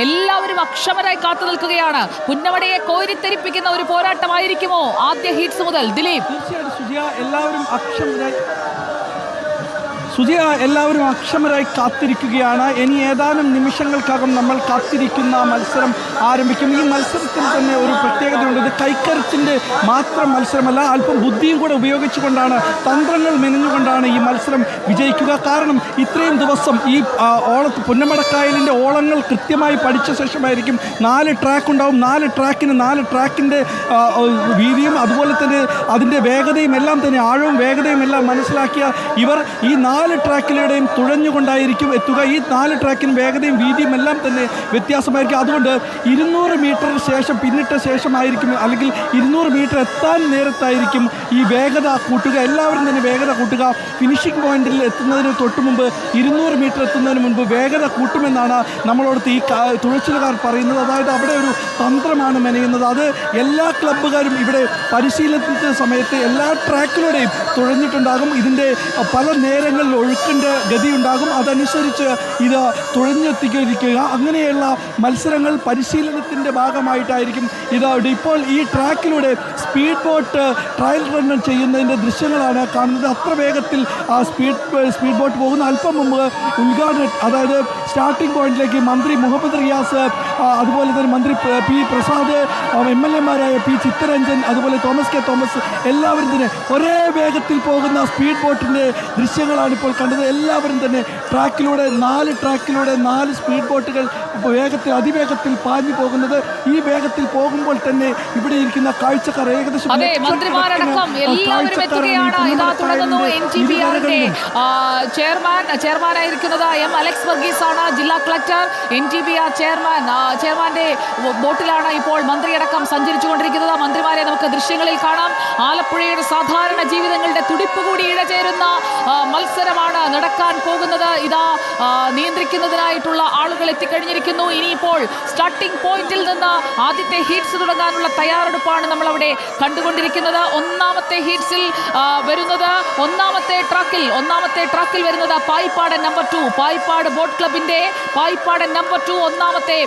എല്ലാവരും അക്ഷമരായി കാത്തു നിൽക്കുകയാണ്. പുന്നമടയെ കോരിത്തെരിപ്പിക്കുന്ന ഒരു പോരാട്ടമായിരിക്കുമോ ആദ്യ ഹീറ്റ്സ് മുതൽ? ദിലീപ്, എല്ലാവരും അക്ഷമരായി കാത്തിരിക്കുകയാണ്. ഇനി ഏതാനും നിമിഷങ്ങൾക്കകം നമ്മൾ കാത്തിരിക്കുന്ന മത്സരം ആരംഭിക്കും. ഈ മത്സരത്തിൽ തന്നെ ഒരു പ്രത്യേകതയുണ്ട്. ഇത് കൈക്കരുത്തിൻ്റെ മാത്രം മത്സരമല്ല, അല്പം ബുദ്ധിയും കൂടെ ഉപയോഗിച്ചുകൊണ്ടാണ്, തന്ത്രങ്ങൾ മെനഞ്ഞുകൊണ്ടാണ് ഈ മത്സരം വിജയിക്കുക. കാരണം ഇത്രയും ദിവസം ഈ പുന്നമടക്കായലിൻ്റെ ഓളങ്ങൾ കൃത്യമായി പഠിച്ച ശേഷമായിരിക്കും 4 ട്രാക്ക് ഉണ്ടാവും. 4 ട്രാക്കിൻ്റെ വീതിയും അതുപോലെ തന്നെ അതിൻ്റെ വേഗതയും എല്ലാം തന്നെ, ആഴവും വേഗതയും എല്ലാം മനസ്സിലാക്കിയ ഇവർ ഈ 4 ട്രാക്കിലൂടെയും തുഴഞ്ഞുകൊണ്ടായിരിക്കും എത്തുക. ഈ 4 ട്രാക്കിന് വേഗതയും വീതിയും എല്ലാം തന്നെ വ്യത്യാസമായിരിക്കും. അതുകൊണ്ട് 200 മീറ്ററിന് ശേഷം പിന്നിട്ട ശേഷമായിരിക്കും, അല്ലെങ്കിൽ 200 മീറ്റർ എത്താൻ നേരത്തായിരിക്കും ഈ വേഗത കൂട്ടുക. എല്ലാവരും തന്നെ വേഗത കൂട്ടുക. ഫിനിഷിംഗ് പോയിന്റിൽ എത്തുന്നതിന് തൊട്ട് മുമ്പ് 200 മീറ്റർ എത്തുന്നതിന് മുൻപ് വേഗത കൂട്ടുമെന്നാണ് നമ്മളോടത്ത് ഈ തുഴച്ചിലുകാർ പറയുന്നത്. അതായത് അവിടെ ഒരു തന്ത്രമാണ് മെനയുന്നത്. അത് എല്ലാ ക്ലബ്ബുകാരും ഇവിടെ പരിശീലനത്തിൻ്റെ സമയത്ത് എല്ലാ ട്രാക്കിലൂടെയും തുഴഞ്ഞിട്ടുണ്ടാകും. ഇതിൻ്റെ പല നേരങ്ങളിൽ ഒഴുക്കിൻ്റെ ഗതിയുണ്ടാകും. അതനുസരിച്ച് ഇത് തുഴഞ്ഞെത്തിക്കുക. അങ്ങനെയുള്ള മത്സരങ്ങൾ പരിശീലനത്തിൻ്റെ ഭാഗമായിട്ടായിരിക്കും ഇത്. ഇപ്പോൾ ഈ ട്രാക്കിലൂടെ സ്പീഡ് ബോട്ട് ട്രയൽ റൺ ചെയ്യുന്നതിൻ്റെ ദൃശ്യങ്ങളാണ് കാണുന്നത്. അത്ര വേഗത്തിൽ ആ സ്പീഡ് ബോട്ട് പോകുന്ന. അല്പം മുമ്പ് ഉദ്ഘാടനം, അതായത് സ്റ്റാർട്ടിംഗ് പോയിന്റിലേക്ക് മന്ത്രി മുഹമ്മദ് റിയാസ്, അതുപോലെ തന്നെ മന്ത്രി പി പ്രസാദ്, MLA-മാരായ പി ചിത്തരഞ്ജൻ, അതുപോലെ തോമസ് കെ തോമസ്, എല്ലാവരും തന്നെ ഒരേ വേഗത്തിൽ പോകുന്ന സ്പീഡ് ബോട്ടിൻ്റെ ദൃശ്യങ്ങളാണ് ഇപ്പോൾ കണ്ടത്. എല്ലാവരും തന്നെ ട്രാക്കിലൂടെ 4 സ്പീഡ് ബോട്ടുകൾ അതിവേഗത്തിൽ പാഞ്ഞു പോകുന്നത്. ഈ വേഗത്തിൽ പോകുമ്പോൾ തന്നെ ഇവിടെ ഇരിക്കുന്ന കാഴ്ചക്കാർ ഏകദേശം മന്ത്രിമാരടക്കം എല്ലാവരും എത്തുകയാണ്. ഇതാ തുടങ്ങുന്നു. NTBR-ന്റെ ചെയർമാനായിരിക്കുന്നത് M. അലക്സ് വർഗീസ് ആണ്, ജില്ലാ കളക്ടർ. NTBR ചെയർമാന്റെ ബോട്ടിലാണ് ഇപ്പോൾ മന്ത്രിയടക്കം സഞ്ചരിച്ചുകൊണ്ടിരിക്കുന്നത്. മന്ത്രിമാരെ നമുക്ക് ദൃശ്യങ്ങളിൽ കാണാം. ആലപ്പുഴയുടെ സാധാരണ ജീവിതങ്ങളുടെ തുടിപ്പ് കൂടി ഇഴചേരുന്ന മത്സരമാണ് നടക്കാൻ പോകുന്നത്. ഇതാ നിയന്ത്രിക്കുന്നതിനായിട്ടുള്ള ആളുകൾ എത്തിക്കഴിഞ്ഞിരിക്കുന്നു. ഇനിയിപ്പോൾ സ്റ്റാർട്ടിംഗ് പോയിന്റിൽ നിന്ന് ആദ്യത്തെ ഹീറ്റ്സ് തുടങ്ങാനുള്ള തയ്യാറെടുപ്പാണ് നമ്മൾ അവിടെ കണ്ടുകൊണ്ടിരിക്കുന്നത്. ഒന്നാമത്തെ ഹീറ്റ്സിൽ വരുന്നത് ഒന്നാമത്തെ ട്രാക്കിൽ വരുന്നത് പായിപ്പാടൻ നമ്പർ 2, പായിപ്പാട് ബോട്ട് ക്ലബിന്റെ പായിപ്പാടൻ നമ്പർ 2 ഒന്നാമത്തെ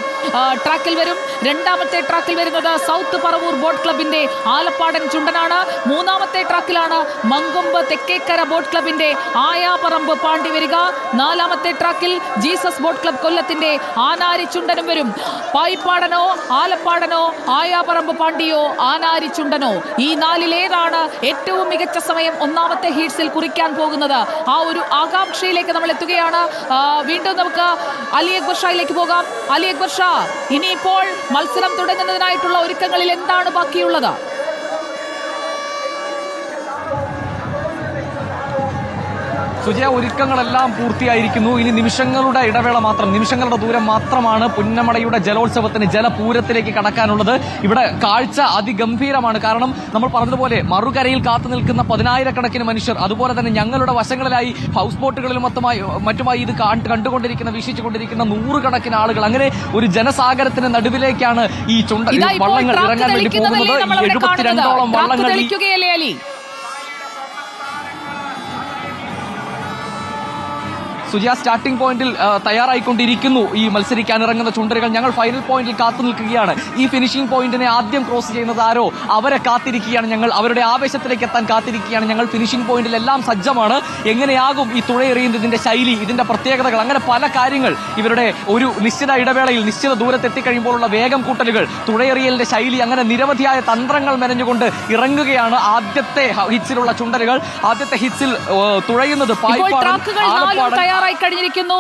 ട്രാക്കിൽ വരും. രണ്ടാമത്തെ ട്രാക്കിൽ വരുന്നത് സൗത്ത് പറവൂർ ബോട്ട് ക്ലബിന്റെ ആലപ്പാടൻ ചുണ്ടനാണ്. മൂന്നാമത്തെ ട്രാക്കിലാണ് മങ്കൊമ്പ് തെക്കേക്കര ബോട്ട് ക്ലബിന്റെ ആയാപറമ്പ് പാണ്ടി വരിക. നാലാമത്തെ ട്രാക്കിൽ ജീസസ് ബോട്ട് ക്ലബ് കൊല്ലത്തിന്റെ ആനാരി ചുണ്ടനും വരും. പായിപ്പാടനോ ആലപ്പാടനോ ആയാപറമ്പ് പാണ്ടിയോ ആനാരി ചുണ്ടനോ, ഈ 4-ലേതാണ് ഏറ്റവും മികച്ച സമയം ഒന്നാമത്തെ ഹീറ്റ്സിൽ കുറിക്കാൻ പോകുന്നത്? ആ ഒരു ആകാംക്ഷയിലേക്ക് നമ്മൾ എത്തുകയാണ്. വീണ്ടും നമുക്ക് അലി അക്ബർ ഷായിലേക്ക് പോകാം. അലി അക്ബർ ഷാ, ഇനിയിപ്പോൾ മത്സരം തുടങ്ങുന്നതിനായിട്ടുള്ള ഒരുക്കങ്ങളിൽ എന്താണ് ബാക്കിയുള്ളത്? സുജയ, ഒരുക്കങ്ങളെല്ലാം പൂർത്തിയായിരിക്കുന്നു. ഇനി നിമിഷങ്ങളുടെ ഇടവേള മാത്രം, നിമിഷങ്ങളുടെ ദൂരം മാത്രമാണ് പുന്നമടയുടെ ജലോത്സവത്തിന്, ജലപൂരത്തിലേക്ക് കടക്കാനുള്ളത്. ഇവിടെ കാഴ്ച അതിഗംഭീരമാണ്. കാരണം നമ്മൾ പറഞ്ഞതുപോലെ മറുകരയിൽ കാത്തു നിൽക്കുന്ന 10,000-കണക്കിന് മനുഷ്യർ, അതുപോലെ തന്നെ ഞങ്ങളുടെ വശങ്ങളിലായി ഹൗസ് ബോട്ടുകളിലും മറ്റുമായി ഇത് കണ്ടുകൊണ്ടിരിക്കുന്ന, വീക്ഷിച്ചുകൊണ്ടിരിക്കുന്ന 100-കണക്കിന് ആളുകൾ. അങ്ങനെ ഒരു ജനസാഗരത്തിന് നടുവിലേക്കാണ് ഈ വള്ളങ്ങൾ ഇറങ്ങാൻ വേണ്ടി പോകുന്നത്. 72ഓളം വള്ളങ്ങൾ സുജിയ സ്റ്റാർട്ടിംഗ് പോയിന്റിൽ തയ്യാറായിക്കൊണ്ടിരിക്കുന്നു ഈ മത്സരിക്കാൻ ഇറങ്ങുന്ന ചുണ്ടരുകൾ. ഞങ്ങൾ ഫൈനൽ പോയിന്റിൽ കാത്തു നിൽക്കുകയാണ്. ഈ ഫിനിഷിംഗ് പോയിന്റിനെ ആദ്യം ക്രോസ് ചെയ്യുന്നത് ആരോ അവരെ കാത്തിരിക്കുകയാണ് ഞങ്ങൾ. അവരുടെ ആവേശത്തിലേക്ക് എത്താൻ കാത്തിരിക്കുകയാണ് ഞങ്ങൾ. ഫിനിഷിംഗ് പോയിന്റിൽ എല്ലാം സജ്ജമാണ്. എങ്ങനെയാകും ഈ തുഴയെറിയുന്നതിന്റെ ശൈലി, ഇതിന്റെ പ്രത്യേകതകൾ, അങ്ങനെ പല കാര്യങ്ങൾ. ഇവരുടെ ഒരു നിശ്ചിത ഇടവേളയിൽ നിശ്ചിത ദൂരത്തെത്തിക്കഴിയുമ്പോഴുള്ള വേഗം കൂട്ടലുകൾ, തുഴയെറിയലിന്റെ ശൈലി, അങ്ങനെ നിരവധിയായ തന്ത്രങ്ങൾ മെനഞ്ഞുകൊണ്ട് ഇറങ്ങുകയാണ് ആദ്യത്തെ ഹിറ്റ്സിലുള്ള ചുണ്ടരുകൾ. ആദ്യത്തെ ഹിറ്റ്സിൽ തുഴയുന്നത് പായിപ്പാട് കഴിഞ്ഞിരിക്കുന്നു.